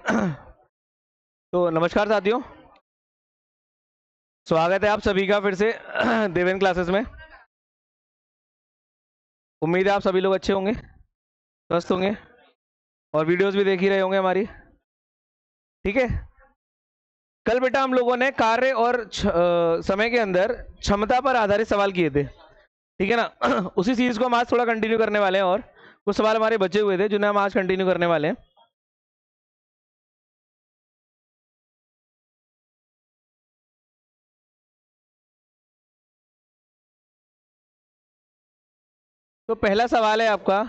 तो नमस्कार साथियों, स्वागत है आप सभी का फिर से देवेन क्लासेस में। उम्मीद है आप सभी लोग अच्छे होंगे, स्वस्थ होंगे और वीडियोस भी देख ही रहे होंगे हमारी। ठीक है, कल बेटा हम लोगों ने कार्य और समय के अंदर क्षमता पर आधारित सवाल किए थे। ठीक है ना। उसी चीज को हम आज थोड़ा कंटिन्यू करने वाले हैं और कुछ सवाल हमारे बचे हुए थे जिन्हें हम आज कंटिन्यू करने वाले हैं। तो पहला सवाल है आपका,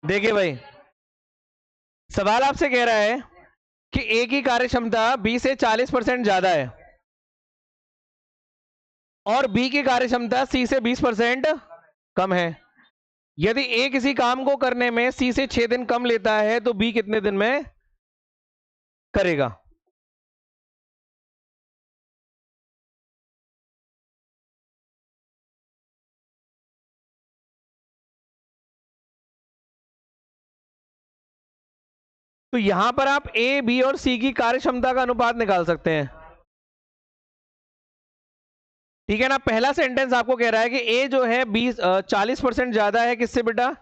देखिए भाई, सवाल आपसे कह रहा है कि ए की कार्य क्षमता 20 से 40% ज्यादा है और बी की कार्य क्षमता सी से 20% कम है। यदि ए किसी काम को करने में सी से 6 दिन कम लेता है तो बी कितने दिन में करेगा? तो यहां पर आप ए, बी और सी की कार्य क्षमता का अनुपात निकाल सकते हैं। ठीक है ना। पहला सेंटेंस आपको कह रहा है कि ए जो है 40% ज्यादा है किससे बेटा?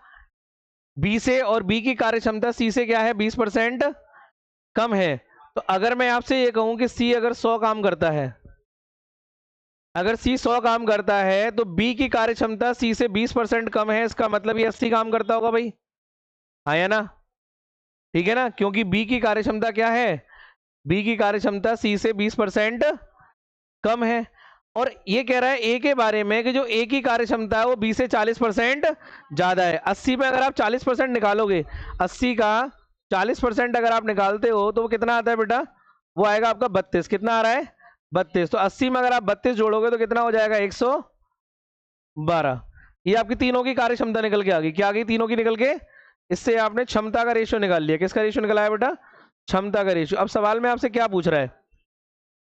बी से, और बी की कार्य क्षमता सी से क्या है? 20% कम है। तो अगर मैं आपसे ये कहूं कि सी अगर 100 काम करता है, अगर सी 100 काम करता है तो बी की कार्य क्षमता सी से 20% कम है, इसका मतलब ये 80 काम करता होगा भाई। हाँ या ना? ठीक है ना, क्योंकि बी की कार्य क्षमता क्या है? बी की कार्य क्षमता सी से 20% कम है। और ये कह रहा है ए के बारे में कि जो ए की कार्य क्षमता है वो बी से 40% ज्यादा है। 80 में अगर आप 40% निकालोगे, 80 का 40% अगर आप निकालते हो तो वो कितना आता है बेटा? वो आएगा आपका 32। कितना आ रहा है? 32। तो 80 में अगर आप 32 जोड़ोगे तो कितना हो जाएगा? 112। ये आपकी तीनों की कार्य क्षमता निकल के आ गई। क्या आ गई? तीनों की निकल के। इससे आपने क्षमता का रेशियो निकाल लिया। किसका रेशियो निकला है बेटा? क्षमता का रेशियो। अब सवाल में आपसे क्या पूछ रहा है?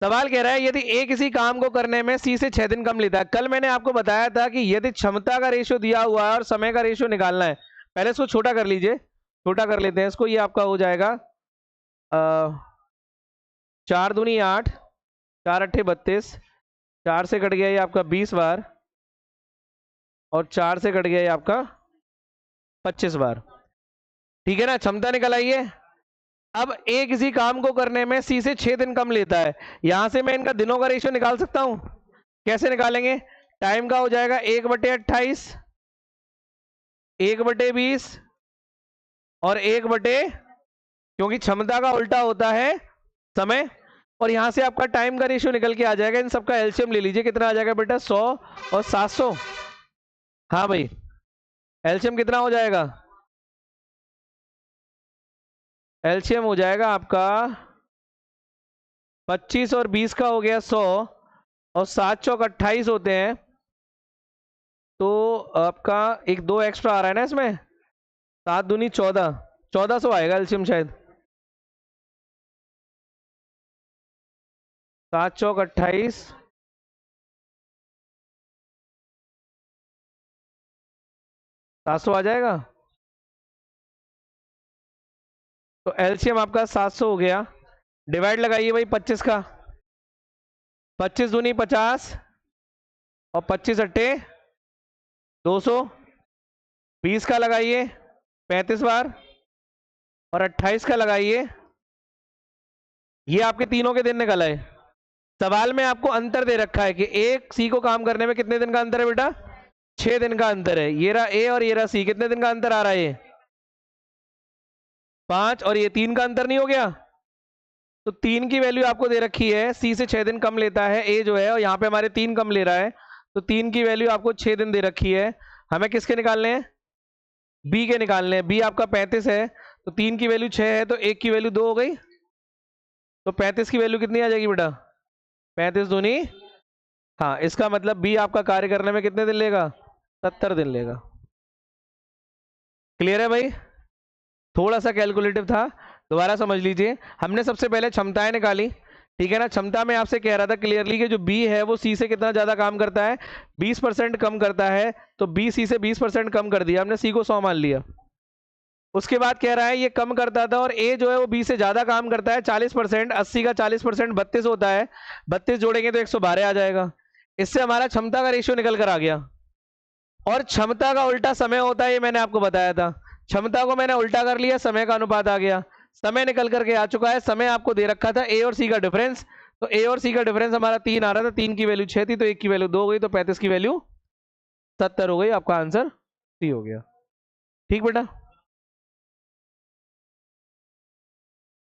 सवाल कह रहा है यदि ए किसी काम को करने में सी से 6 दिन कम लेता है। कल मैंने आपको बताया था कि यदि क्षमता का रेशियो दिया हुआ है और समय का रेशियो निकालना है, पहले इसको छोटा कर लीजिए, छोटा कर लेते हैं इसको। ये आपका हो जाएगा 4 दूनी 8, 4 अट्ठे 32, 4 से कट गया ये आपका 20 बार और 4 से कट गया ये आपका 25 बार। ठीक है ना, क्षमता निकल आई है। अब ए किसी काम को करने में सी से 6 दिन कम लेता है। यहां से मैं इनका दिनों का रेशियो निकाल सकता हूं। कैसे निकालेंगे? टाइम का हो जाएगा 1/28, 1/20 और 1/, क्योंकि क्षमता का उल्टा होता है समय। और यहां से आपका टाइम का रेशियो निकल के आ जाएगा। इन सबका एलसीएम ले लीजिए, कितना आ जाएगा बेटा? 100 और 700। हाँ भाई, एलसीएम कितना हो जाएगा? एलसीएम हो जाएगा आपका 25 और 20 का हो गया 100 और 7 चौक 28 होते हैं। तो आपका एक 2 एक्स्ट्रा आ रहा है ना इसमें, 7 दूनी 14, 1400 आएगा एलसीएम शायद। 7 चौक 28, 700 आ जाएगा। तो एलसीएम आपका 700 हो गया। डिवाइड लगाइए भाई 25 का, 25 दूनी 50 और 25 अट्टे 200। 20 का लगाइए 35 बार और 28 का लगाइए। ये आपके तीनों के दिन निकल आए। सवाल में आपको अंतर दे रखा है कि एक सी को काम करने में कितने दिन का अंतर है बेटा? 6 दिन का अंतर है। ये रहा ए और ये रहा सी, कितने दिन का अंतर आ रहा है? ये 5 और ये 3 का अंतर नहीं हो गया? तो 3 की वैल्यू आपको दे रखी है, सी से 6 दिन कम लेता है ए जो है, और यहाँ पे हमारे 3 कम ले रहा है। तो 3 की वैल्यू आपको 6 दिन दे रखी है। हमें किसके निकालने हैं? बी के निकालने हैं। बी आपका 35 है, तो 3 की वैल्यू 6 है तो 1 की वैल्यू 2 हो गई। तो 35 की वैल्यू कितनी आ जाएगी बेटा? 35 दूनी, हाँ, इसका मतलब बी आपका कार्य करने में कितने दिन लेगा? 70 दिन लेगा। क्लियर है भाई? थोड़ा सा कैलकुलेटिव था दोबारा समझ लीजिए, हमने सबसे पहले क्षमताएं निकाली, ठीक है ना। क्षमता में आपसे कह रहा था क्लियरली कि जो बी है वो सी से कितना ज्यादा काम करता है, 20% कम करता है, तो बी सी से 20% कम कर दिया हमने, सी को 100 मान लिया। उसके बाद कह रहा है ये कम करता था और ए जो है वो बी से ज्यादा काम करता है 40%, 80 का 40% 32 होता है, 32 जोड़ेंगे तो 112 आ जाएगा। इससे हमारा क्षमता का रेशियो निकल कर आ गया। और क्षमता का उल्टा समय होता है, ये मैंने आपको बताया था। क्षमता को मैंने उल्टा कर लिया, समय का अनुपात आ गया, समय निकल करके आ चुका है। समय आपको दे रखा था ए और सी का डिफरेंस, तो ए और सी का डिफरेंस हमारा 3 आ रहा था, 3 की वैल्यू 6 थी, तो 1 की वैल्यू 2 हो गई, तो 35 की वैल्यू 70 हो गई। आपका आंसर सी हो गया। ठीक बेटा,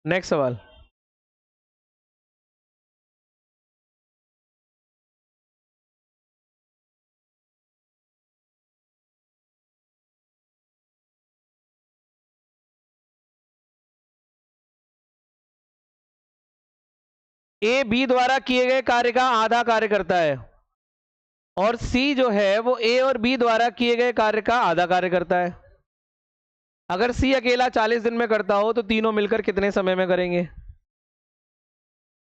नेक्स्ट सवाल। ए बी द्वारा किए गए कार्य का आधा कार्य करता है, और सी जो है वो ए और बी द्वारा किए गए कार्य का आधा कार्य करता है। अगर सी अकेला 40 दिन में करता हो तो तीनों मिलकर कितने समय में करेंगे?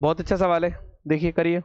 बहुत अच्छा सवाल है, देखिए करिए।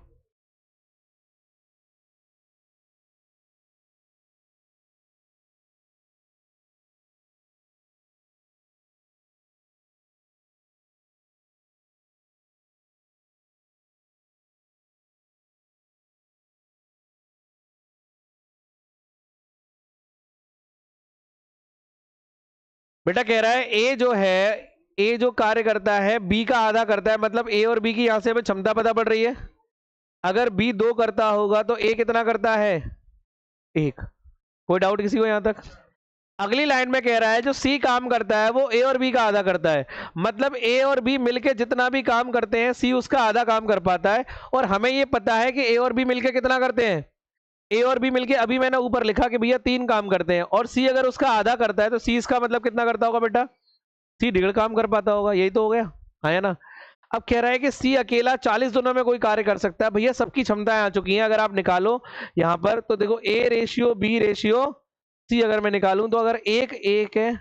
बेटा कह रहा है ए जो है, ए जो कार्य करता है बी का आधा करता है, मतलब ए और बी की यहां से हमें क्षमता पता पड़ रही है। अगर बी 2 करता होगा तो ए कितना करता है? 1। कोई डाउट किसी को यहां तक? अगली लाइन में कह रहा है जो सी काम करता है वो ए और बी का आधा करता है, मतलब ए और बी मिलके जितना भी काम करते हैं सी उसका आधा काम कर पाता है। और हमें ये पता है कि ए और बी मिलके कितना करते हैं, ए और बी मिलके अभी मैंने ऊपर लिखा कि भैया 3 काम करते हैं, और सी अगर उसका आधा करता है तो सी इसका मतलब कितना करता होगा बेटा? सी 1.5 काम कर पाता होगा, यही तो हो गया, है ना। अब कह रहा है कि सी अकेला 40 दिनों में कोई कार्य कर सकता है। भैया सबकी क्षमताएं आ चुकी हैं, अगर आप निकालो यहां पर तो देखो a ratio b ratio c अगर मैं निकालूं तो अगर एक एक है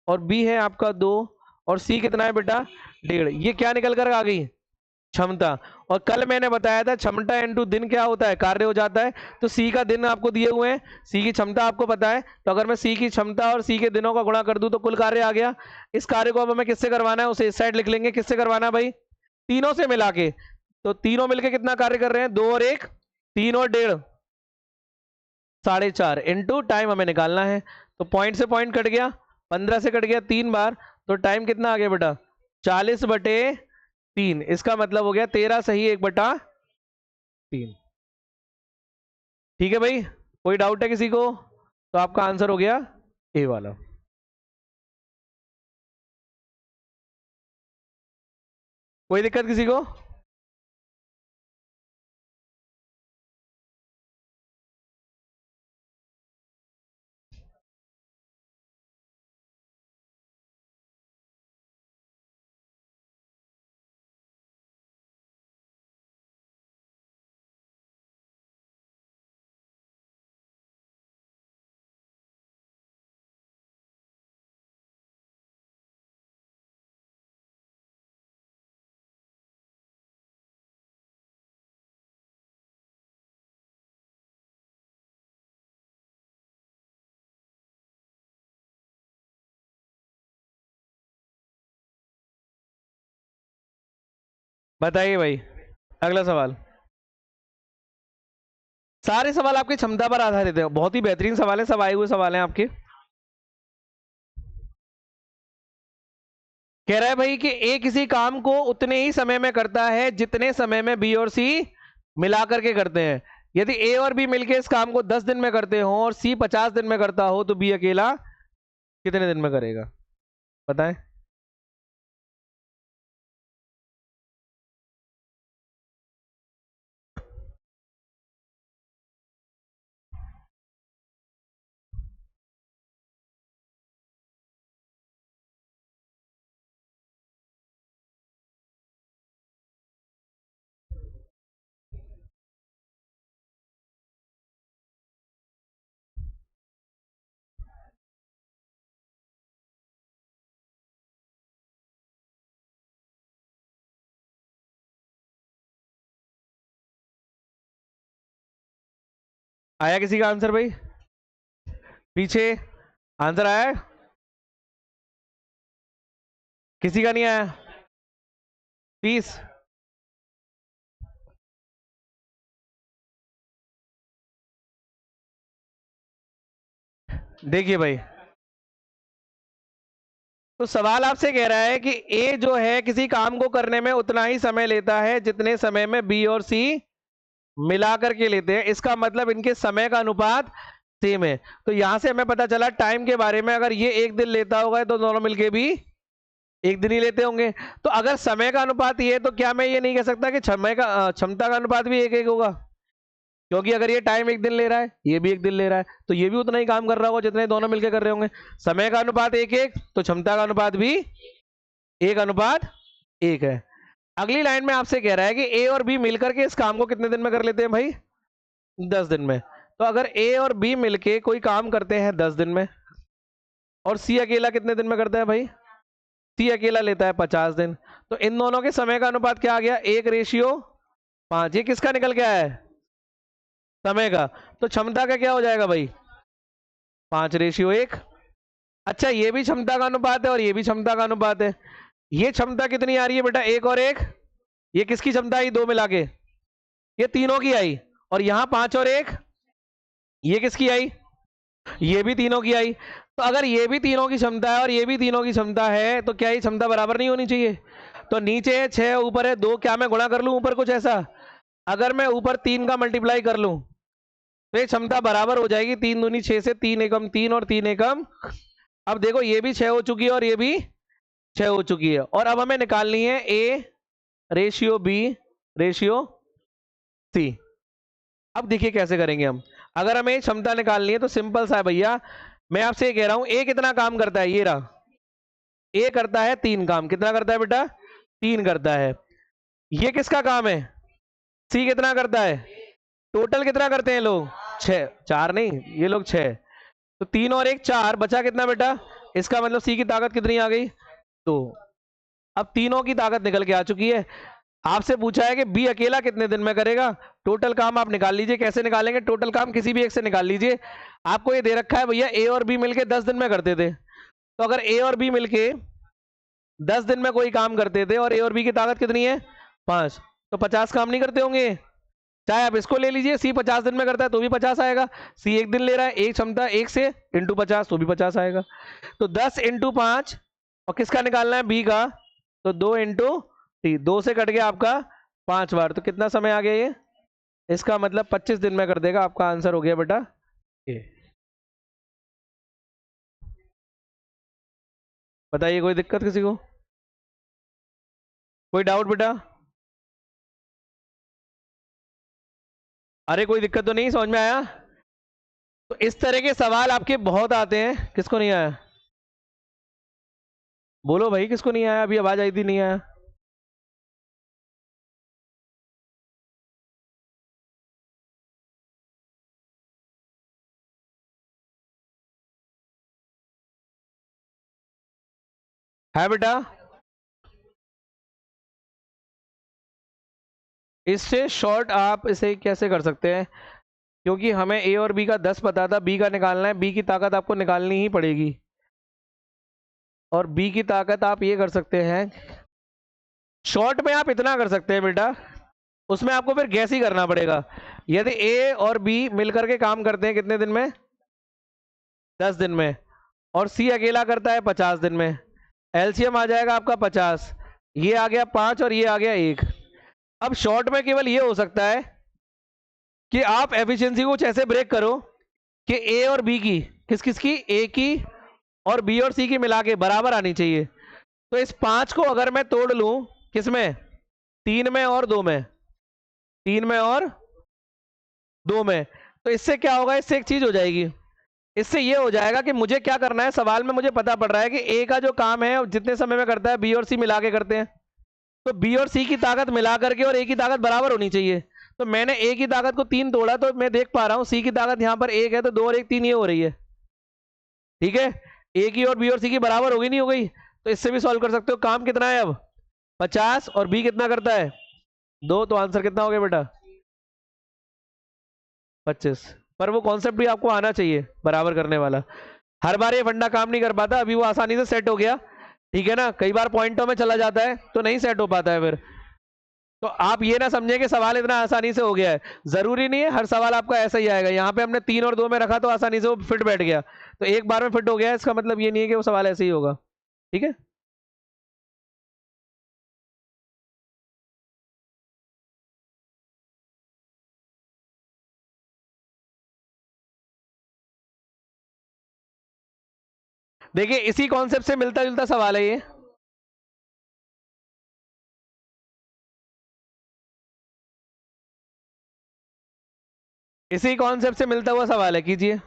और बी है आपका 2 और सी कितना है बेटा 1.5, ये क्या निकल कर आ गई? क्षमता। और कल मैंने बताया था क्षमता इंटू दिन क्या होता है, कार्य हो जाता है। तो सी का दिन आपको दिए हुए हैं, सी की क्षमता आपको पता है, तो अगर मैं सी की क्षमता और सी के दिनों का गुणा कर दूं तो कुल कार्य आ गया। इस कार्य को अब हमें किससे करवाना है उसे इस साइड लिख लेंगे, किससे करवाना है भाई? तीनों से मिला के। तो तीनों मिलके कितना कार्य कर रहे हैं? 2 और 1, 3 और 1.5, 4.5 इंटू टाइम हमें निकालना है। तो पॉइंट से पॉइंट कट गया, 15 से कट गया 3 बार, तो टाइम कितना आ गया बेटा? 40/3। इसका मतलब हो गया 13 सही 1/3। ठीक है भाई, कोई डाउट है किसी को? तो आपका आंसर हो गया ए वाला। कोई दिक्कत किसी को? बताइए भाई, अगला सवाल। सारे सवाल आपकी क्षमता पर आधारित है, बहुत ही बेहतरीन सवाल है, सब आए हुए सवाल हैं आपके। कह रहा है भाई कि ए किसी काम को उतने ही समय में करता है जितने समय में बी और सी मिला करके करते हैं। यदि ए और बी मिलके इस काम को 10 दिन में करते हो और सी 50 दिन में करता हो तो बी अकेला कितने दिन में करेगा? बताएं। आया किसी का आंसर भाई? पीछे आंसर आया है? किसी का नहीं आया? 30। देखिए भाई, तो सवाल आपसे कह रहा है कि ए जो है किसी काम को करने में उतना ही समय लेता है जितने समय में बी और सी मिलाकर के लेते हैं। इसका मतलब इनके समय का अनुपात सेम है। तो यहां से हमें पता चला टाइम के बारे में, अगर ये 1 दिन लेता होगा तो दोनों मिलके भी 1 दिन ही लेते होंगे। तो अगर समय का अनुपात ये है तो क्या मैं ये नहीं कह सकता कि क्षमता का अनुपात भी 1-1 होगा? क्योंकि अगर ये टाइम 1 दिन ले रहा है, ये भी 1 दिन ले रहा है, तो ये भी उतना ही काम कर रहा होगा जितने दोनों मिलकर कर रहे होंगे। समय का अनुपात 1-1, तो क्षमता का अनुपात भी 1:1 है। अगली लाइन में आपसे कह रहा है कि ए और बी मिलकर के इस काम को कितने दिन में कर लेते हैं भाई? 10 दिन में। तो अगर ए और बी मिलके कोई काम करते हैं 10 दिन में, और सी अकेला कितने दिन में करता है भाई? सी अकेला लेता है 50 दिन। तो इन दोनों के समय का अनुपात क्या आ गया? 1:5। ये किसका निकल के आया है? समय का। तो क्षमता का क्या हो जाएगा भाई? 5:1। अच्छा, ये भी क्षमता का अनुपात है और ये भी क्षमता का अनुपात है। ये क्षमता कितनी आ रही है बेटा? 1 और 1। ये किसकी क्षमता आई? 2 मिला के ये तीनों की आई। और यहां 5 और 1, ये किसकी आई? ये भी तीनों की आई। तो अगर ये भी तीनों की क्षमता है और ये भी तीनों की क्षमता है, तो क्या ये क्षमता बराबर नहीं होनी चाहिए? तो नीचे है 6, ऊपर है 2, क्या मैं गुणा कर लूं ऊपर कुछ ऐसा? अगर मैं ऊपर 3 का मल्टीप्लाई कर लूं तो ये क्षमता बराबर हो जाएगी। 3 दूनी 6 से 3 एकम 3 और 3 एकम। अब देखो ये भी 6 हो चुकी है और ये भी 6 हो चुकी है। और अब हमें निकालनी है A/B/C। अब देखिए कैसे करेंगे हम। अगर हमें क्षमता निकालनी है तो सिंपल सा है भैया। मैं आपसे ये कह रहा हूं, ए कितना काम करता है? ये रहा, ए करता है 3 काम। कितना करता है बेटा? 3 करता है। ये किसका काम है? सी कितना करता है? टोटल कितना करते हैं लोग? 6। 4 नहीं, ये लोग 6। तो 3 और 1 4, बचा कितना बेटा? इसका मतलब सी की ताकत कितनी आ गई? 2। अब तीनों की ताकत निकल के आ चुकी है। आपसे पूछा है कि बी अकेला कितने दिन में करेगा। टोटल काम आप निकाल लीजिए। कैसे निकालेंगे टोटल काम? किसी भी एक से निकाल लीजिए। आपको ये दे रखा है भैया, ए और बी मिलके 10 दिन में करते थे। तो अगर ए और बी मिलके 10 दिन में कोई काम करते थे और ए और बी की ताकत कितनी है? 5, तो 50 काम नहीं करते होंगे? चाहे आप इसको ले लीजिए, सी 50 दिन में करता है तो भी 50 आएगा। सी 1 दिन ले रहा है, एक क्षमता 1 से इंटू 50 तो भी 50 आएगा। तो 10 इंटू 5, और किसका निकालना है? बी का। तो 2 इंटू 3, 2 से कट गया आपका 5 बार। तो कितना समय आ गया ये? इसका मतलब 25 दिन में कर देगा। आपका आंसर हो गया बेटा ये। बताइए कोई दिक्कत किसी को? कोई डाउट बेटा? अरे कोई दिक्कत तो नहीं, समझ में आया? तो इस तरह के सवाल आपके बहुत आते हैं। किसको नहीं आया? बोलो भाई, किसको नहीं आया? अभी आवाज आई थी नहीं आया। है बेटा? इससे शॉर्ट आप इसे कैसे कर सकते हैं? क्योंकि हमें ए और बी का 10 पता था, बी का निकालना है। बी की ताकत आपको निकालनी ही पड़ेगी। और बी की ताकत आप ये कर सकते हैं, शॉर्ट में आप इतना कर सकते हैं बेटा। उसमें आपको फिर गैस ही करना पड़ेगा। यदि ए और बी मिलकर के काम करते हैं कितने दिन में? 10 दिन में। और सी अकेला करता है 50 दिन में। एलसीएम आ जाएगा आपका 50। ये आ गया 5 और ये आ गया 1। अब शॉर्ट में केवल ये हो सकता है कि आप एफिशिएंसी को कुछ ऐसे ब्रेक करो कि ए और बी की, किस किस की? ए की और बी और सी की मिला के बराबर आनी चाहिए। तो इस 5 को अगर मैं तोड़ लूं किसमें? 3 में और 2 में। 3 में और 2 में। तो इससे क्या होगा? इससे एक चीज हो जाएगी। इससे ये हो जाएगा कि मुझे क्या करना है, सवाल में मुझे पता पड़ रहा है कि ए का जो काम है जितने समय में करता है बी और सी मिला के करते हैं। तो बी और सी की ताकत मिला करके और ए की ताकत बराबर होनी चाहिए। तो मैंने ए की ताकत को 3 तोड़ा, तो मैं देख पा रहा हूं सी की ताकत यहां पर 1 है, तो 2 और 1 3 ये हो रही है। ठीक है, ए की और बी और सी की बराबर होगी नहीं हो गई? तो इससे भी सॉल्व कर सकते हो। काम कितना है अब? 50। और बी कितना करता है? 2। तो आंसर कितना हो गया बेटा? 25। पर वो कॉन्सेप्ट भी आपको आना चाहिए बराबर करने वाला। हर बार ये फंडा काम नहीं कर पाता, अभी वो आसानी से सेट हो गया, ठीक है ना। कई बार पॉइंटों में चला जाता है तो नहीं सेट हो पाता है फिर। तो आप ये ना समझे कि सवाल इतना आसानी से हो गया है, जरूरी नहीं है हर सवाल आपका ऐसा ही आएगा। यहाँ पे हमने 3 और 2 में रखा तो आसानी से वो फिट बैठ गया, तो एक बार में फिट हो गया, इसका मतलब ये नहीं है कि वो सवाल ऐसे ही होगा, ठीक है। देखिए इसी कॉन्सेप्ट से मिलता जुलता सवाल है ये। इसी कॉन्सेप्ट से मिलता हुआ सवाल है, कीजिए।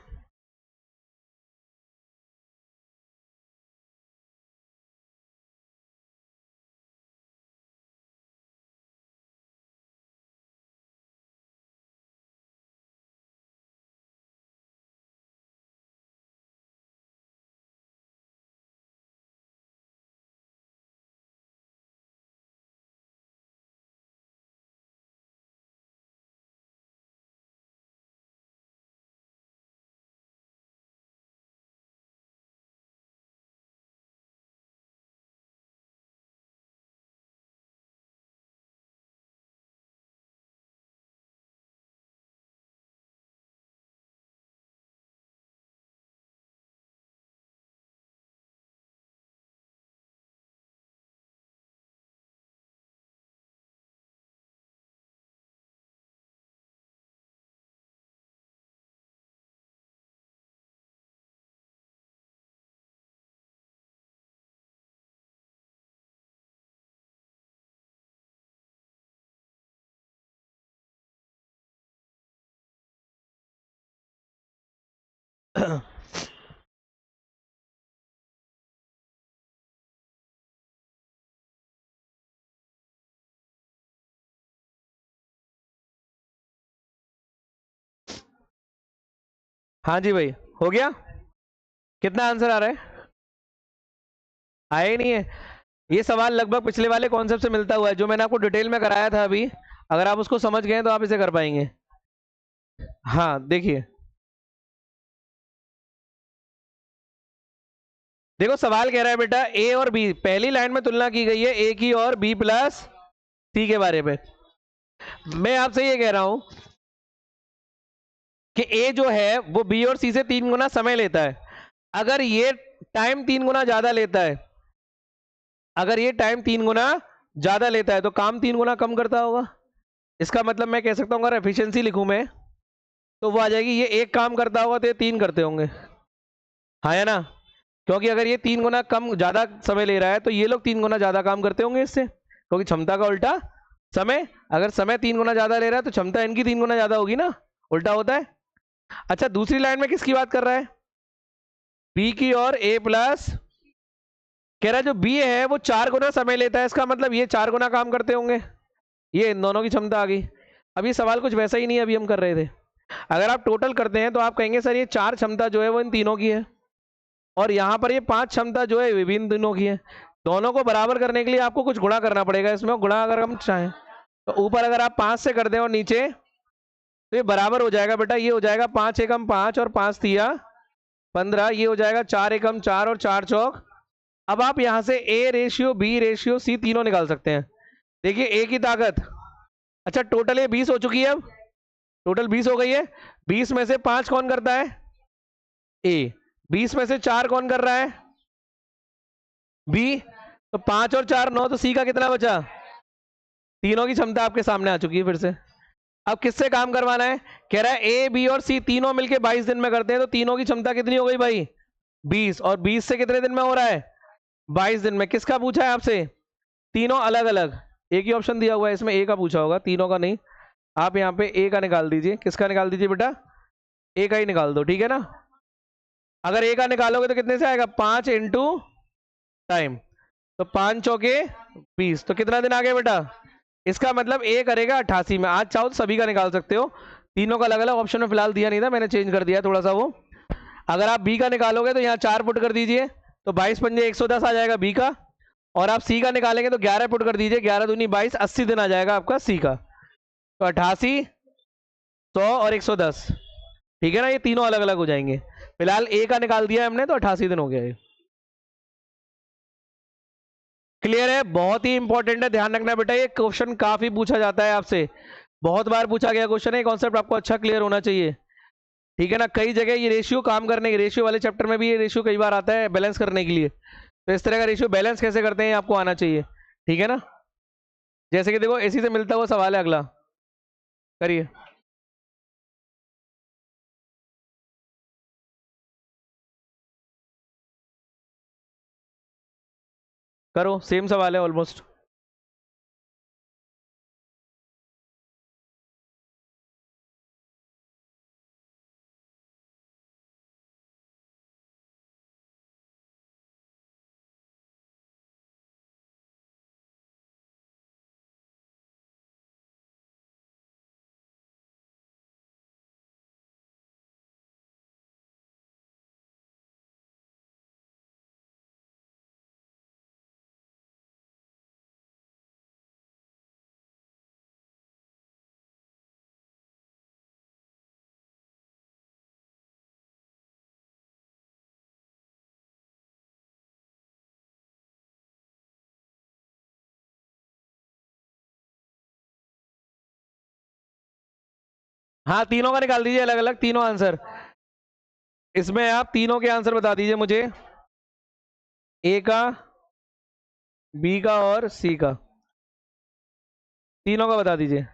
हाँ जी भाई, हो गया। कितना आंसर आ रहा है? आया ही नहीं है। ये सवाल लगभग पिछले वाले कॉन्सेप्ट से मिलता हुआ है जो मैंने आपको डिटेल में कराया था अभी। अगर आप उसको समझ गए तो आप इसे कर पाएंगे। हाँ देखिए, देखो सवाल कह रहा है बेटा ए और बी, पहली लाइन में तुलना की गई है ए की और बी प्लस सी के बारे में। मैं आपसे ये कह रहा हूं कि ए जो है वो बी और सी से 3 गुना समय लेता है। अगर ये टाइम 3 गुना ज्यादा लेता है, अगर ये टाइम 3 गुना ज्यादा लेता है तो काम 3 गुना कम करता होगा। इसका मतलब मैं कह सकता हूँ अगर एफिशिएंसी लिखूं मैं तो वो आ जाएगी, ये एक काम करता होगा तो ये 3 करते होंगे, हाँ है ना। क्योंकि अगर ये 3 गुना कम ज्यादा समय ले रहा है तो ये लोग 3 गुना ज्यादा काम करते होंगे इससे, क्योंकि क्षमता का उल्टा समय। अगर समय 3 गुना ज्यादा ले रहा है तो क्षमता इनकी 3 गुना ज्यादा होगी ना, उल्टा होता है। अच्छा दूसरी लाइन में किसकी बात कर रहा है? बी की और ए प्लस, कह रहा है जो बी है वो 4 गुना समय लेता है, इसका मतलब ये 4 गुना काम करते होंगे। ये इन दोनों की क्षमता आ गई। अब ये सवाल कुछ वैसा ही नहीं अभी हम कर रहे थे। अगर आप टोटल करते हैं तो आप कहेंगे सर ये 4 क्षमता जो है वो इन तीनों की है, और यहाँ पर ये 5 क्षमता जो है विभिन्न तीनों की है। दोनों को बराबर करने के लिए आपको कुछ गुणा करना पड़ेगा इसमें। गुणा अगर हम चाहें तो ऊपर अगर आप 5 से कर दें और नीचे, तो ये बराबर हो जाएगा बेटा। ये हो जाएगा 5 एकम 5 और 5 तिया 15, ये हो जाएगा 4 एकम 4 और 4 चौक। अब आप यहां से a ratio b ratio c तीनों निकाल सकते हैं। देखिए ए की ताकत, अच्छा टोटल ये 20 हो चुकी है, अब टोटल 20 हो गई है। 20 में से 5 कौन करता है? ए। 20 में से 4 कौन कर रहा है? बी। तो 5 और 4 9, तो सी का कितना बचा? तीनों की क्षमता आपके सामने आ चुकी है फिर से। अब किससे काम करवाना है? कह रहा है ए बी और सी तीनों मिलके 22 दिन में करते हैं, तो तीनों की क्षमता कितनी हो गई भाई? 20। और 20 से कितने दिन में हो रहा है? 22 दिन में। किसका पूछा है आपसे? तीनों अलग अलग, एक ही ऑप्शन दिया हुआ है इसमें, ए का पूछा होगा, तीनों का नहीं। आप यहाँ पे ए का निकाल दीजिए। किसका निकाल दीजिए बेटा? ए का ही निकाल दो, ठीक है ना। अगर ए का निकालोगे तो कितने से आएगा? 5 इंटू टाइम, तो 5 चौके 20, तो कितना दिन आ गया बेटा? इसका मतलब ए करेगा 88 में। आज चाहो तो सभी का निकाल सकते हो, तीनों का अलग अलग ऑप्शन में फिलहाल दिया नहीं था, मैंने चेंज कर दिया थोड़ा सा वो। अगर आप बी का निकालोगे तो यहाँ 4 पुट कर दीजिए, तो 22 पंजे 110 आ जाएगा बी का। और आप सी का निकालेंगे तो 11 पुट कर दीजिए, 11 दूनी 22, 80 दिन आ जाएगा आपका सी का। तो 88, 100 और 110, ठीक है ना, ये तीनों अलग अलग हो जाएंगे। फिलहाल ए का निकाल दिया हमने तो 88 दिन हो गया ये। क्लियर है? बहुत ही इंपॉर्टेंट है, ध्यान रखना बेटा, ये क्वेश्चन काफी पूछा जाता है आपसे, बहुत बार पूछा गया क्वेश्चन है, कॉन्सेप्ट आपको अच्छा क्लियर होना चाहिए। ठीक है ना, कई जगह ये रेशियो काम करने के, रेशियो वाले चैप्टर में भी ये रेशियो कई बार आता है बैलेंस करने के लिए, तो इस तरह का रेशियो बैलेंस कैसे करते हैं आपको आना चाहिए। ठीक है ना, जैसे कि देखो इसी से मिलता हुआ सवाल है अगला, करिए। करो, सेम सवाल है ऑलमोस्ट। हाँ, तीनों का निकाल दीजिए अलग अलग, तीनों आंसर। इसमें आप तीनों के आंसर बता दीजिए मुझे, ए का, बी का और सी का, तीनों का बता दीजिए।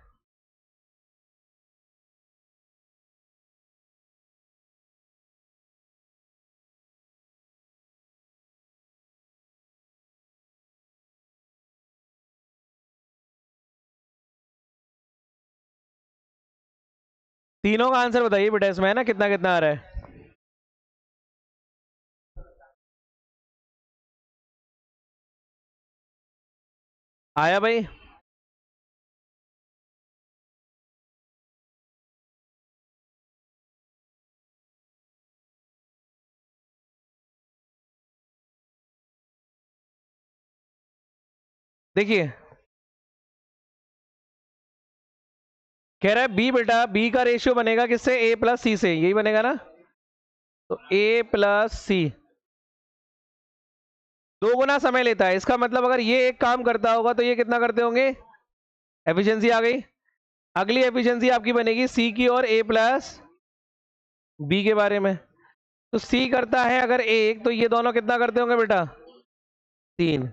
तीनों का आंसर बताइए बेटा, इसमें है ना कितना कितना आ रहा है। आया भाई? देखिए, कह रहा है बी बेटा, बी का रेशियो बनेगा किससे, ए प्लस सी से, यही बनेगा ना, तो ए प्लस सी 2 गुना समय लेता है, इसका मतलब अगर ये एक काम करता होगा तो ये कितना करते होंगे, एफिशिएंसी आ गई। अगली एफिशिएंसी आपकी बनेगी सी की और ए प्लस बी के बारे में, तो सी करता है अगर एक, तो ये दोनों कितना करते होंगे बेटा, 3।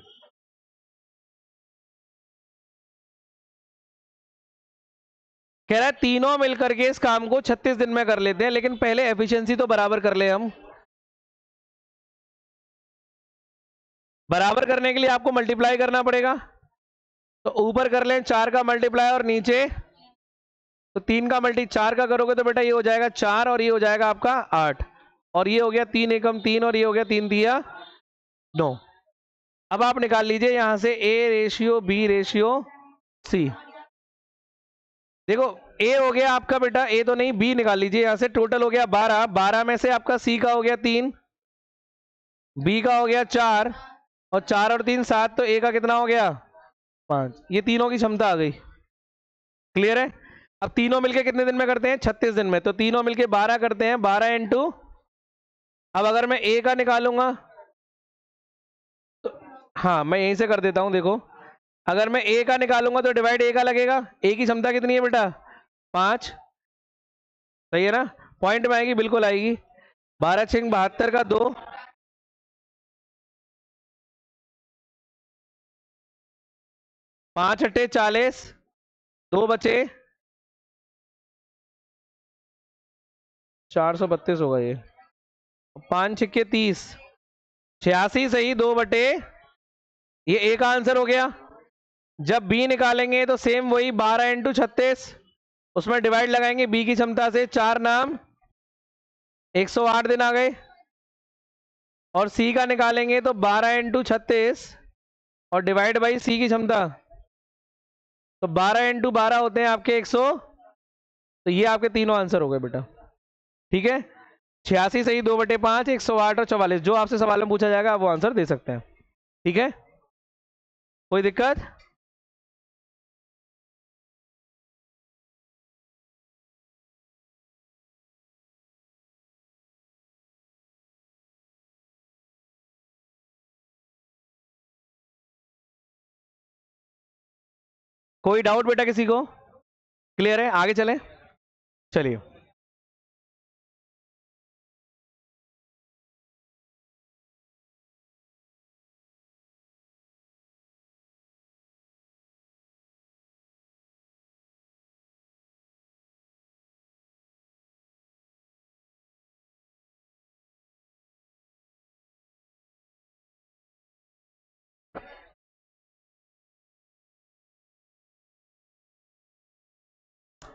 कह रहा है तीनों मिलकर के इस काम को 36 दिन में कर लेते हैं, लेकिन पहले एफिशिएंसी तो बराबर कर ले हम। बराबर करने के लिए आपको मल्टीप्लाई करना पड़ेगा, तो ऊपर कर लें 4 का मल्टीप्लाई और नीचे, तो 3 का मल्टी 4 का करोगे तो बेटा ये हो जाएगा 4 और ये हो जाएगा आपका 8, और ये हो गया 3 एकम 3 और ये हो गया 3 दिया 9। अब आप निकाल लीजिए यहां से a ratio b ratio c. देखो ए हो गया आपका बेटा, ए तो नहीं, बी निकाल लीजिए यहां से, टोटल हो गया 12, 12 में से आपका सी का हो गया 3, बी का हो गया 4, और 4 और 3 7, तो ए का कितना हो गया 5। ये तीनों की क्षमता आ गई। क्लियर है? अब तीनों मिलके कितने दिन में करते हैं, 36 दिन में, तो तीनों मिलके 12 करते हैं, 12 इंटू, अब अगर मैं ए का निकालूंगा तो, हाँ मैं यहीं से कर देता हूं, देखो अगर मैं ए का निकालूंगा तो डिवाइड ए का लगेगा, ए की क्षमता कितनी है बेटा 5, सही है ना, पॉइंट में आएगी, बिल्कुल आएगी। 12 6 72 का 2, 5 अट्ठे 40, 2 बचे 432 होगा ये, 5 छिक्के 30, 86 सही, 2 बटे, ये ए का आंसर हो गया। जब बी निकालेंगे तो सेम वही 12 इंटू 36, उसमें डिवाइड लगाएंगे बी की क्षमता से, 4 नाम 108 दिन आ गए, और सी का निकालेंगे तो 12 इंटू 36 और डिवाइड बाई सी की क्षमता, तो 12 इंटू 12 होते हैं आपके 100, तो ये आपके तीनों आंसर हो गए बेटा। ठीक है, 86 सही, 2/5, 108 और 44, जो आपसे सवाल में पूछा जाएगा आप वो आंसर दे सकते हैं। ठीक है, कोई दिक्कत? कोई डाउट बेटा किसी को? क्लियर है, आगे चलें। चलिए,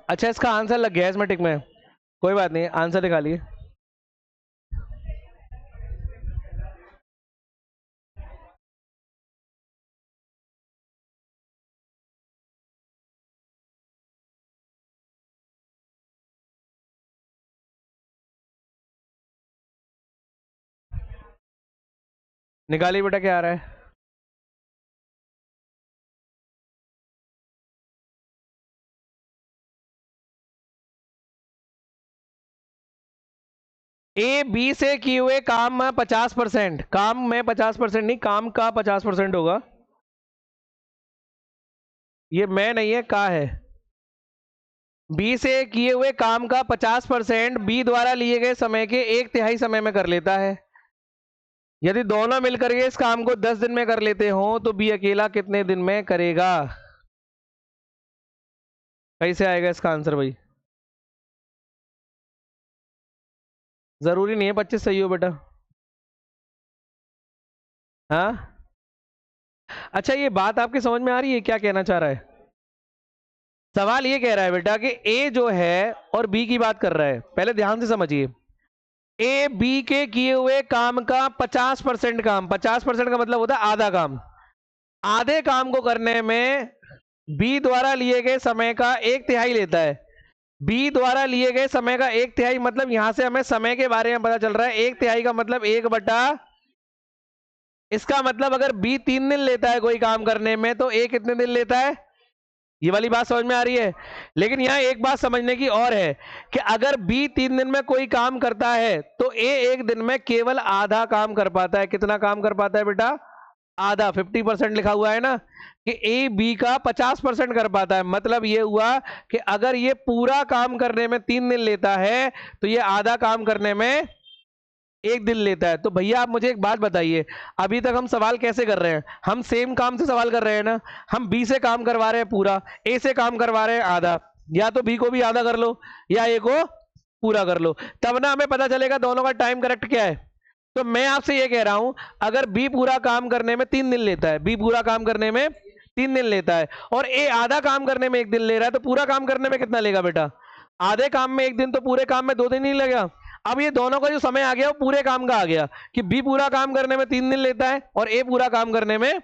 अच्छा इसका आंसर लग गया है इसमें टिक में, कोई बात नहीं, आंसर दिखा लिए। निकालिए बेटा क्या आ रहा है। ए बी से किए हुए काम में 50%, काम में 50% नहीं, काम का 50% होगा। ये मैं नहीं है, का है। बी से किए हुए काम का 50% बी द्वारा लिए गए समय के 1/3 समय में कर लेता है। यदि दोनों मिलकर के इस काम को 10 दिन में कर लेते हो तो बी अकेला कितने दिन में करेगा? कैसे आएगा इसका आंसर भाई? जरूरी नहीं है 25 सही हो बेटा। हाँ, अच्छा ये बात आपकी समझ में आ रही है, क्या कहना चाह रहा है? सवाल ये कह रहा है बेटा कि ए जो है और बी की बात कर रहा है, पहले ध्यान से समझिए। ए बी के किए हुए काम का 50% काम, 50% का मतलब होता है आधा काम, आधे काम को करने में बी द्वारा लिए गए समय का 1/3 लेता है। बी द्वारा लिए गए समय का 1/3 मतलब यहां से हमें समय के बारे में पता चल रहा है, 1/3 का मतलब 1/, इसका मतलब अगर बी 3 दिन लेता है कोई काम करने में तो ए कितने दिन लेता है? ये वाली बात समझ में आ रही है। लेकिन यहां एक बात समझने की और है कि अगर बी 3 दिन में कोई काम करता है तो ए एक दिन में केवल आधा काम कर पाता है। कितना काम कर पाता है बेटा? आधा, 50% लिखा हुआ है ना, कि ए बी का 50% कर पाता है। मतलब ये हुआ कि अगर ये पूरा काम करने में 3 दिन लेता है तो ये आधा काम करने में 1 दिन लेता है। तो भैया आप मुझे एक बात बताइए, अभी तक हम सवाल कैसे कर रहे हैं? हम सेम काम से सवाल कर रहे हैं ना। हम बी से काम करवा रहे हैं पूरा, ए से काम करवा रहे हैं आधा। या तो बी को भी आधा कर लो या ए को पूरा कर लो, तब ना हमें पता चलेगा दोनों का टाइम करेक्ट क्या है। तो मैं आपसे ये कह रहा हूं, अगर बी पूरा काम करने में 3 दिन लेता है, बी पूरा काम करने में 3 दिन लेता है और ए आधा काम करने में 1 दिन ले रहा है, तो पूरा काम करने में कितना लेगा बेटा? आधे काम में 1 दिन, तो पूरे काम में 2 दिन ही लगेगा। अब ये दोनों का जो समय आ गया वो पूरे काम का आ गया कि बी पूरा काम करने में 3 दिन लेता है और ए पूरा काम करने में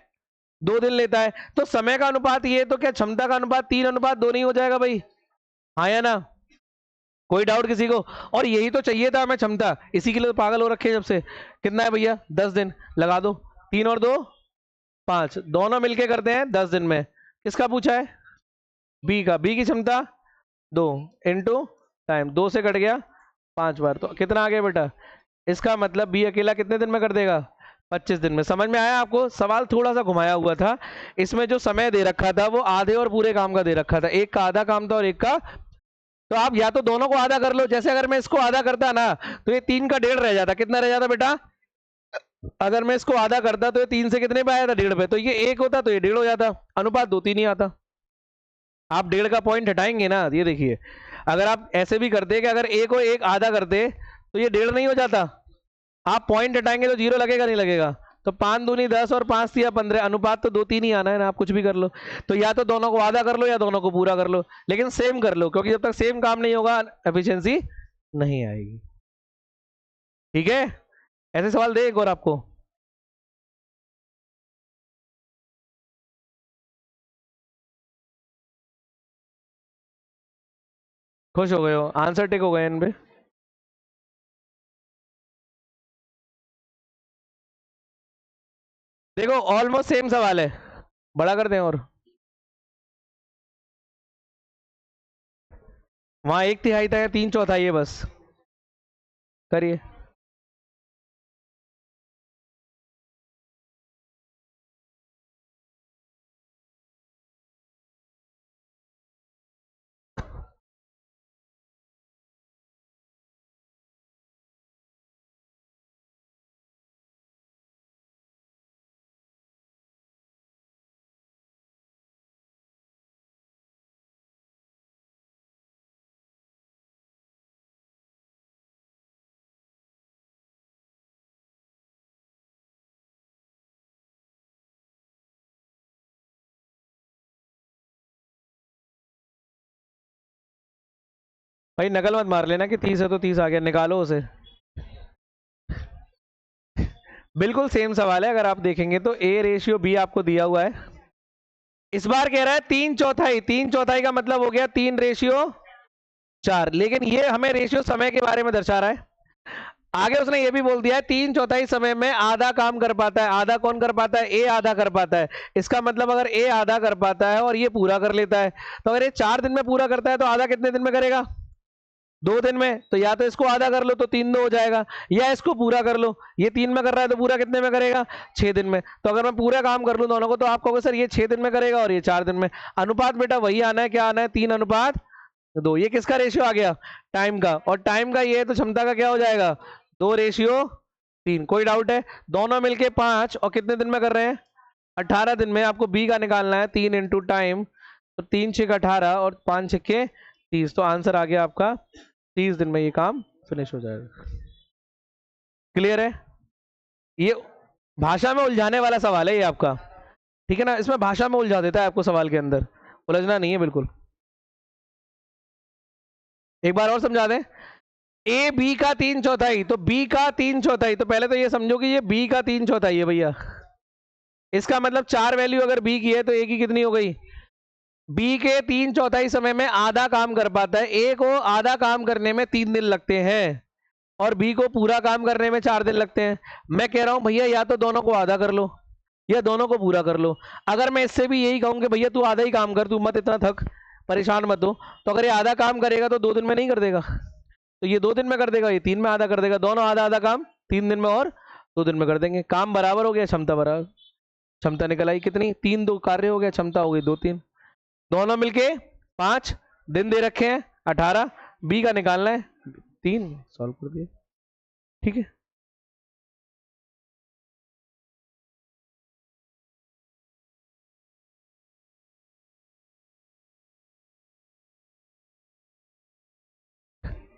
2 दिन लेता है। तो समय का अनुपात ये, तो क्या क्षमता का अनुपात 3:2 नहीं हो जाएगा भाई? हाँ या ना? कोई डाउट किसी को? और यही तो चाहिए था हमें, क्षमता, इसी के लिए तो पागल हो रखे हैं जब से। कितना है भैया? 10 दिन लगा दो, 3 और 2 5, दोनों मिलके करते हैं 10 दिन में। किसका पूछा है? बी का। बी की क्षमता 2 × टाइम, 2 से कट गया 5 बार, तो कितना आ गया बेटा? इसका मतलब बी अकेला कितने दिन में कर देगा? 25 दिन में। समझ में आया आपको? सवाल थोड़ा सा घुमाया हुआ था, इसमें जो समय दे रखा था वो आधे और पूरे काम का दे रखा था, एक का आधा काम था और एक का। तो आप या तो दोनों को आधा कर लो, जैसे अगर मैं इसको आधा करता ना तो ये 3 का 1.5 रह जाता। कितना रह जाता बेटा? अगर मैं इसको आधा करता तो ये 3 से कितने पे आया था? 1.5 पे। तो ये 1 होता तो ये 1.5 हो जाता, अनुपात 2:3 ही आता। आप 1.5 का पॉइंट हटाएंगे ना, ये देखिए, अगर आप ऐसे भी करते कि अगर ए को 1 आधा करते तो ये 1.5 नहीं हो जाता। आप पॉइंट हटाएंगे तो 0 लगेगा नहीं लगेगा? तो 5×2 = 10 और 5×3 = 15, अनुपात तो 2:3 ही आना है ना, आप कुछ भी कर लो। तो या तो दोनों को आधा कर लो या दोनों को पूरा कर लो, लेकिन सेम कर लो, क्योंकि जब तक सेम काम नहीं होगा एफिशिएंसी नहीं आएगी। ठीक है, ऐसे सवाल दे एक और आपको। खुश हो गए हो? आंसर टिक हो गए इन पे? देखो ऑलमोस्ट सेम सवाल है, बड़ा कर दें और वहां 1/3 था या 3/4 है बस। करिए। भाई नकल मत मार लेना कि 30 है तो 30 आ गया, निकालो उसे। बिल्कुल सेम सवाल है, अगर आप देखेंगे तो A रेशियो B आपको दिया हुआ है। इस बार कह रहा है 3/4, 3/4 का मतलब हो गया 3/4, लेकिन ये हमें रेशियो समय के बारे में दर्शा रहा है। आगे उसने ये भी बोल दिया है 3/4 समय में आधा काम कर पाता है। आधा कौन कर पाता है? A आधा कर पाता है। इसका मतलब अगर A आधा कर पाता है और ये पूरा कर लेता है, तो अगर ये 4 दिन में पूरा करता है तो आधा कितने दिन में करेगा? 2 दिन में। तो या तो इसको आधा कर लो तो 3 2 हो जाएगा, या इसको पूरा कर लो। ये 3 में कर रहा है तो पूरा कितने में करेगा? 6 दिन में। तो अगर मैं पूरा काम कर लूं दोनों को तो आप कहोगे सर ये 6 दिन में करेगा और ये 4 दिन में। अनुपात बेटा वही आना है, क्या आना है? 3/2। ये किसका रेशियो आ गया? टाइम का। और टाइम का ये है तो क्षमता का क्या हो जाएगा? 2/3। कोई डाउट है? दोनों मिलके 5 और कितने दिन में कर रहे हैं? 18 दिन में। आपको बी का निकालना है, 3 इंटू टाइम, तो 3 6 18 और 5 6 30। तो आंसर आ गया आपका 30 दिन में ये काम फिनिश हो जाएगा। क्लियर है? ये भाषा में उलझाने वाला सवाल है ये आपका, ठीक है ना? इसमें भाषा में उलझा देता है आपको, सवाल के अंदर उलझना नहीं है बिल्कुल। एक बार और समझा दें। ए बी का 3/4, तो बी का 3/4, तो पहले तो ये समझो कि ये बी का 3/4 है भैया। इसका मतलब 4 वैल्यू अगर बी की है तो ए की कितनी हो गई? बी के 3/4 समय में आधा काम कर पाता है। ए को आधा काम करने में 3 दिन लगते हैं और बी को पूरा काम करने में 4 दिन लगते हैं। मैं कह रहा हूं भैया या तो दोनों को आधा कर लो या दोनों को पूरा कर लो। अगर मैं इससे भी यही कहूं कि भैया तू आधा ही काम कर, तू मत इतना थक, परेशान मत हो, तो अगर ये आधा काम करेगा तो 2 दिन में नहीं कर देगा? तो ये 2 दिन में कर देगा, ये 3 में आधा कर देगा। दोनों आधा आधा काम 3 दिन में और 2 दिन में कर देंगे। काम बराबर हो गया, क्षमता बराबर। क्षमता निकल आई कितनी? 3 2 कार्य हो गया, क्षमता हो गई 2 3। दोनों मिलके 5 दिन दे रखे हैं 18। बी का निकालना है 3, सॉल्व कर दिया, ठीक है।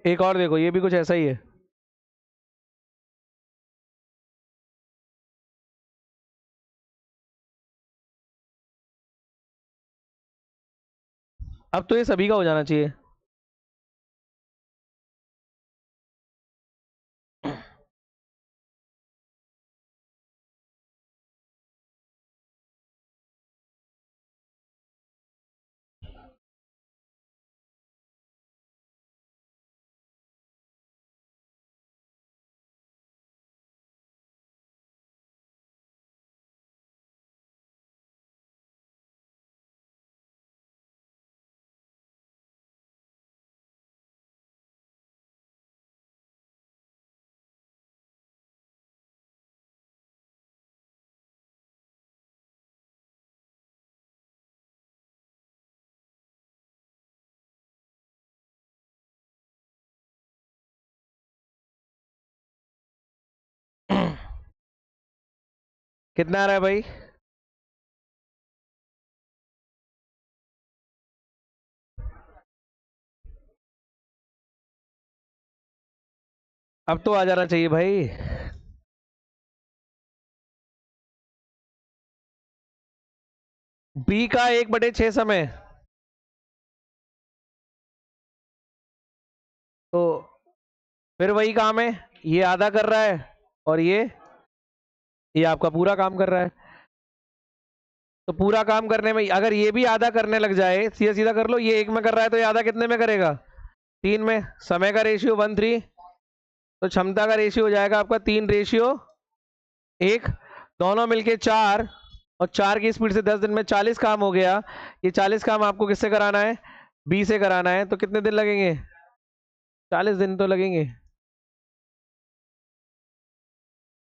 एक और देखो, ये भी कुछ ऐसा ही है। अब तो ये सभी का हो जाना चाहिए। कितना आ रहा है भाई? अब तो आ जाना चाहिए भाई। बी का 1/6 समय, तो फिर वही काम है, ये आधा कर रहा है और ये आपका पूरा काम कर रहा है। तो पूरा काम करने में अगर ये भी आधा करने लग जाए, सीधा सीधा कर लो, ये 1 में कर रहा है तो ये आधा कितने में करेगा? 3 में। समय का रेशियो 1:3, तो क्षमता का रेशियो हो जाएगा आपका 3:1। दोनों मिलके 4, और 4 की स्पीड से 10 दिन में 40 काम हो गया। ये 40 काम आपको किससे कराना है? बी से कराना है। तो कितने दिन लगेंगे? 40 दिन तो लगेंगे,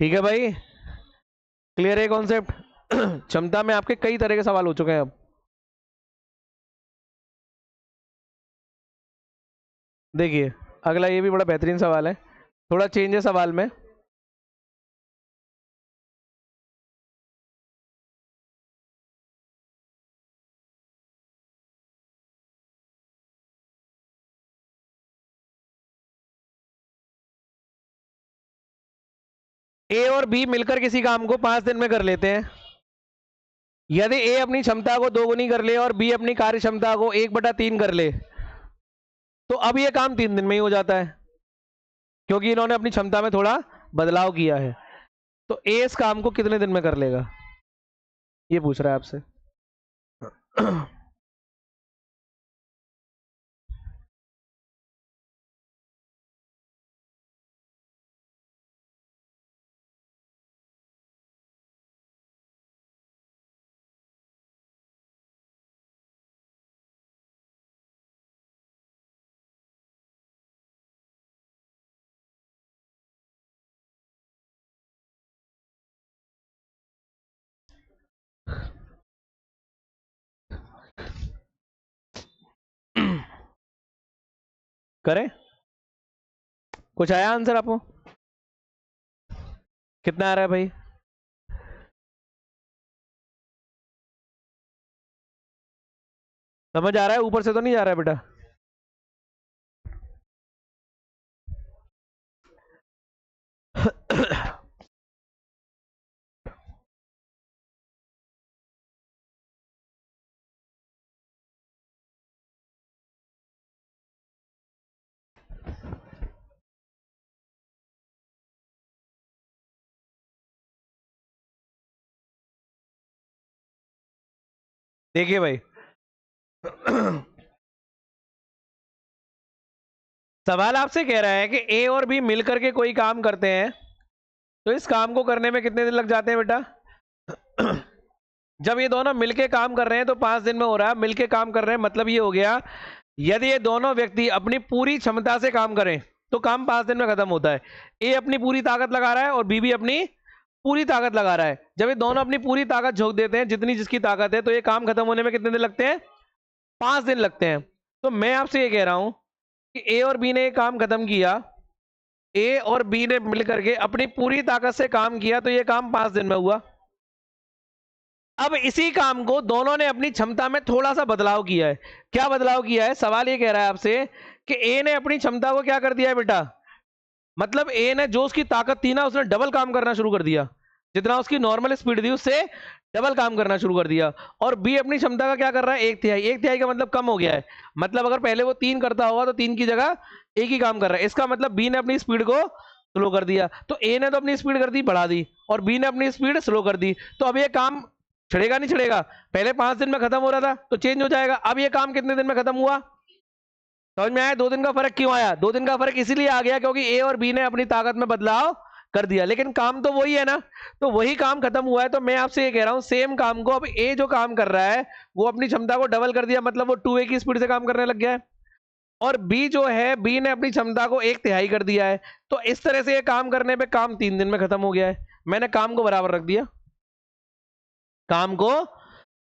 ठीक है भाई। क्लियर है कॉन्सेप्ट? क्षमता में आपके कई तरह के सवाल हो चुके हैं अब। देखिए अगला, ये भी बड़ा बेहतरीन सवाल है, थोड़ा चेंज है सवाल में। ए और बी मिलकर किसी काम को 5 दिन में कर लेते हैं। यदि ए अपनी क्षमता को 2 गुनी कर ले और बी अपनी कार्य क्षमता को 1/3 कर ले, तो अब ये काम 3 दिन में ही हो जाता है, क्योंकि इन्होंने अपनी क्षमता में थोड़ा बदलाव किया है। तो ए इस काम को कितने दिन में कर लेगा, ये पूछ रहा है आपसे। करें, कुछ आया आंसर आपको, कितना आ रहा है भाई? समझ आ रहा है, ऊपर से तो नहीं जा रहा है बेटा? देखिए भाई, सवाल आपसे कह रहा है कि ए और बी मिलकर के कोई काम करते हैं, तो इस काम को करने में कितने दिन लग जाते हैं बेटा? जब ये दोनों मिलके काम कर रहे हैं तो 5 दिन में हो रहा है, मिलके काम कर रहे हैं मतलब ये हो गया, यदि ये दोनों व्यक्ति अपनी पूरी क्षमता से काम करें तो काम 5 दिन में खत्म होता है। ए अपनी पूरी ताकत लगा रहा है और बी भी अपनी पूरी ताकत लगा रहा है। जब ये दोनों अपनी पूरी ताकत झोंक देते हैं, जितनी जिसकी ताकत है, तो ये काम खत्म होने में कितने दिन लगते हैं? 5 दिन लगते हैं। तो मैं आपसे ये कह रहा हूं कि ए और बी ने काम खत्म किया, ए और बी ने मिलकर के अपनी पूरी ताकत से काम किया, तो ये काम 5 दिन में हुआ। अब इसी काम को दोनों ने अपनी क्षमता में थोड़ा सा बदलाव किया है। क्या बदलाव किया है? सवाल ये कह रहा है आपसे कि ए ने अपनी क्षमता को क्या कर दिया है बेटा, मतलब ए ने जो उसकी ताकत थी ना, उसने डबल काम करना शुरू कर दिया, जितना उसकी नॉर्मल स्पीड थी उससे डबल काम करना शुरू कर दिया। और बी अपनी क्षमता का क्या कर रहा है? 1/3। 1/3 का मतलब कम हो गया है, मतलब अगर पहले वो 3 करता होगा तो 3 की जगह एक ही काम कर रहा है। इसका मतलब बी ने अपनी स्पीड को स्लो कर दिया। तो ए ने तो अपनी स्पीड कर दी, बढ़ा दी, और बी ने अपनी स्पीड स्लो कर दी। तो अब ये काम छिड़ेगा नहीं छिड़ेगा? पहले 5 दिन में खत्म हो रहा था तो चेंज हो जाएगा। अब ये काम कितने दिन में खत्म हुआ? समझ में आया? 2 दिन का फर्क क्यों आया? 2 दिन का फर्क इसीलिए आ गया क्योंकि ए और बी ने अपनी ताकत में बदलाव कर दिया, लेकिन काम तो वही है ना, तो वही काम खत्म हुआ है। तो मैं आपसे ये कह रहा हूं, सेम काम को अब ए जो काम कर रहा है वो अपनी क्षमता को डबल कर दिया, मतलब वो 2a की स्पीड से काम करने लग गया है। और बी जो है, बी ने अपनी क्षमता को 1/3 कर दिया है। तो इस तरह से ये काम करने पे काम 3 दिन में खत्म हो गया है। मैंने काम को बराबर रख दिया, काम को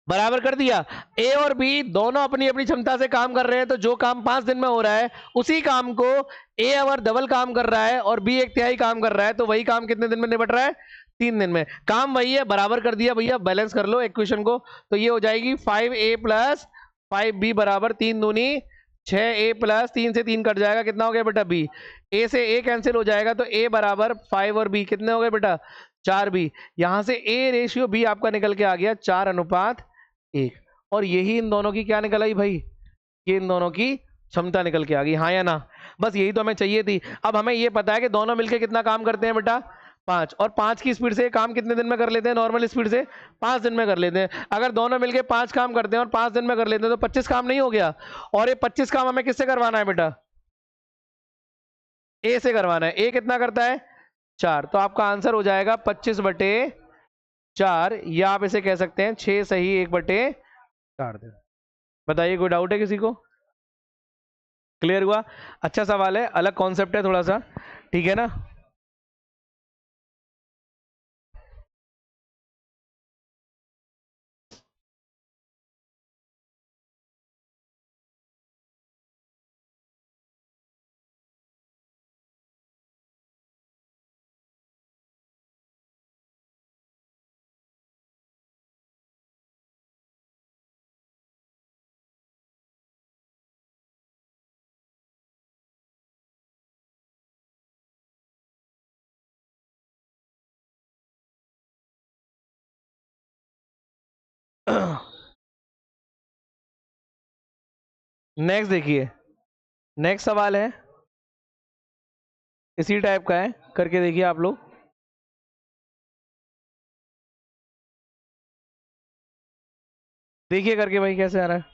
बराबर कर दिया। ए और बी दोनों अपनी अपनी क्षमता से काम कर रहे हैं, तो जो काम 5 दिन में हो रहा है उसी काम को ए अगर डबल काम कर रहा है और बी 1/3 काम कर रहा है, तो वही काम कितने दिन में निपट रहा है? 3 दिन में। काम वही है, बराबर कर दिया भैया, बैलेंस कर लो इक्वेशन को। तो ये हो जाएगी 5a प्लस 5b बराबर 3 दूनी 6a प्लस 3 से 3 कट जाएगा, कितना हो गया बेटा? b। a से a कैंसिल हो जाएगा, तो a बराबर 5 और b कितने हो गए बेटा? 4b। यहां से a रेशियो b आपका निकल के आ गया 4:1। और यही इन दोनों की क्या निकल आई भाई? ये इन दोनों की क्षमता निकल के आ गई, हाँ या ना? बस यही तो हमें चाहिए थी। अब हमें ये पता है कि दोनों मिलकर कितना काम करते हैं बेटा? 5। और 5 की स्पीड से काम कितने दिन में कर लेते हैं? नॉर्मल स्पीड से 5 दिन में कर लेते हैं। अगर दोनों मिलकर 5 काम करते हैं और 5 दिन में कर लेते हैं तो 25 काम नहीं हो गया? और ये 25 काम हमें किससे करवाना है बेटा? ए से करवाना है। ए कितना करता है? 4। तो आपका आंसर हो जाएगा 25/4, या आप इसे कह सकते हैं 6 सही 1/4 दिन। बताइए, कोई डाउट है किसी को? क्लियर हुआ? अच्छा सवाल है, अलग कॉन्सेप्ट है थोड़ा सा, ठीक है ना? नेक्स्ट देखिए, नेक्स्ट सवाल है, इसी टाइप का है, करके देखिए आप लोग। देखिए करके भाई कैसे आ रहा है।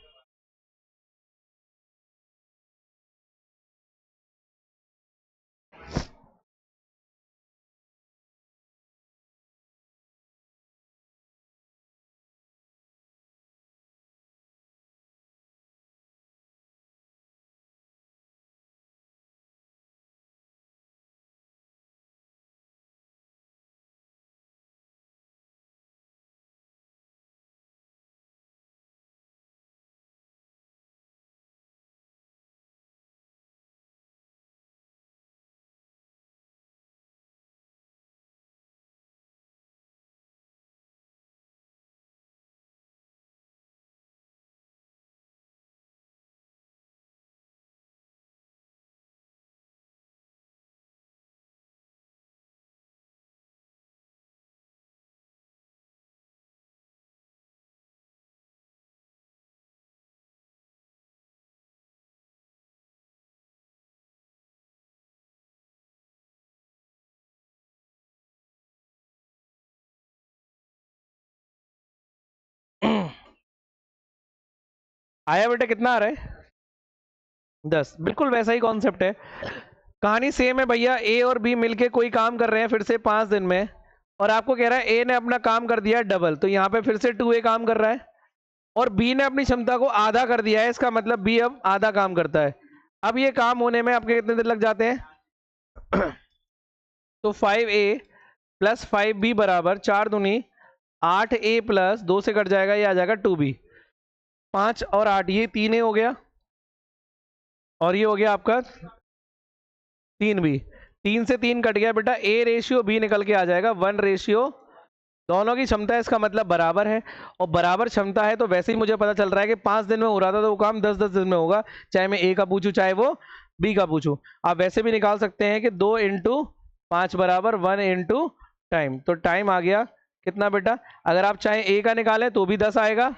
आया बेटा, कितना आ रहा है? 10। बिल्कुल वैसा ही कॉन्सेप्ट है, कहानी सेम है भैया। ए और बी मिलके कोई काम कर रहे हैं फिर से 5 दिन में, और आपको कह रहा है ए ने अपना काम कर दिया डबल, तो यहाँ पे फिर से 2A काम कर रहा है, और बी ने अपनी क्षमता को आधा कर दिया है, इसका मतलब बी अब आधा काम करता है। अब ये काम होने में आपके कितने दिन लग जाते हैं? तो 5A प्लस 5B बराबर 4 दूनी 8A प्लस 2 से कट जाएगा, ये आ जाएगा 2B। 5 और 8, ये 3A हो गया, और ये हो गया आपका 3B। 3 से 3 कट गया बेटा, A रेशियो B निकल के आ जाएगा 1 रेशियो। दोनों की क्षमता इसका मतलब बराबर है, और बराबर क्षमता है तो वैसे ही मुझे पता चल रहा है कि 5 दिन में हो रहा था तो वो काम 10-10 दिन में होगा, चाहे मैं A का पूछूं चाहे वो B का पूछूं। आप वैसे भी निकाल सकते हैं कि 2 इंटू 5 बराबर 1 इंटू टाइम, तो टाइम आ गया कितना बेटा? अगर आप चाहे A का निकालें तो भी 10 आएगा,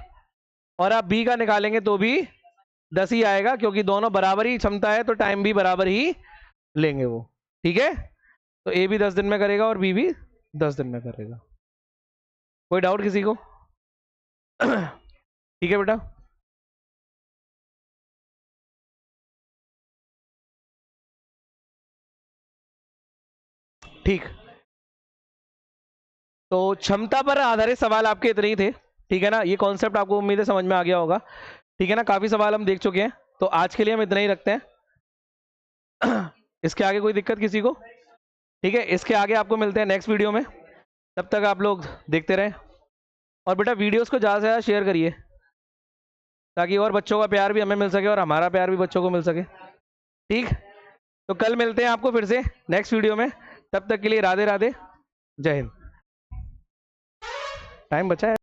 और आप B का निकालेंगे तो भी 10 ही आएगा, क्योंकि दोनों बराबर ही क्षमता है तो टाइम भी बराबर ही लेंगे वो। ठीक है, तो A भी 10 दिन में करेगा और B भी 10 दिन में करेगा। कोई डाउट किसी को? ठीक है बेटा, ठीक। तो क्षमता पर आधारित सवाल आपके इतने ही थे, ठीक है ना? ये कॉन्सेप्ट आपको उम्मीद है समझ में आ गया होगा, ठीक है ना? काफी सवाल हम देख चुके हैं, तो आज के लिए हम इतना ही रखते हैं। इसके आगे कोई दिक्कत किसी को? ठीक है, इसके आगे आपको मिलते हैं नेक्स्ट वीडियो में, तब तक आप लोग देखते रहें, और बेटा वीडियोस को ज़्यादा से ज़्यादा शेयर करिए, ताकि और बच्चों का प्यार भी हमें मिल सके और हमारा प्यार भी बच्चों को मिल सके। ठीक, तो कल मिलते हैं आपको फिर से नेक्स्ट वीडियो में, तब तक के लिए राधे राधे, जय हिंद। टाइम बचा है।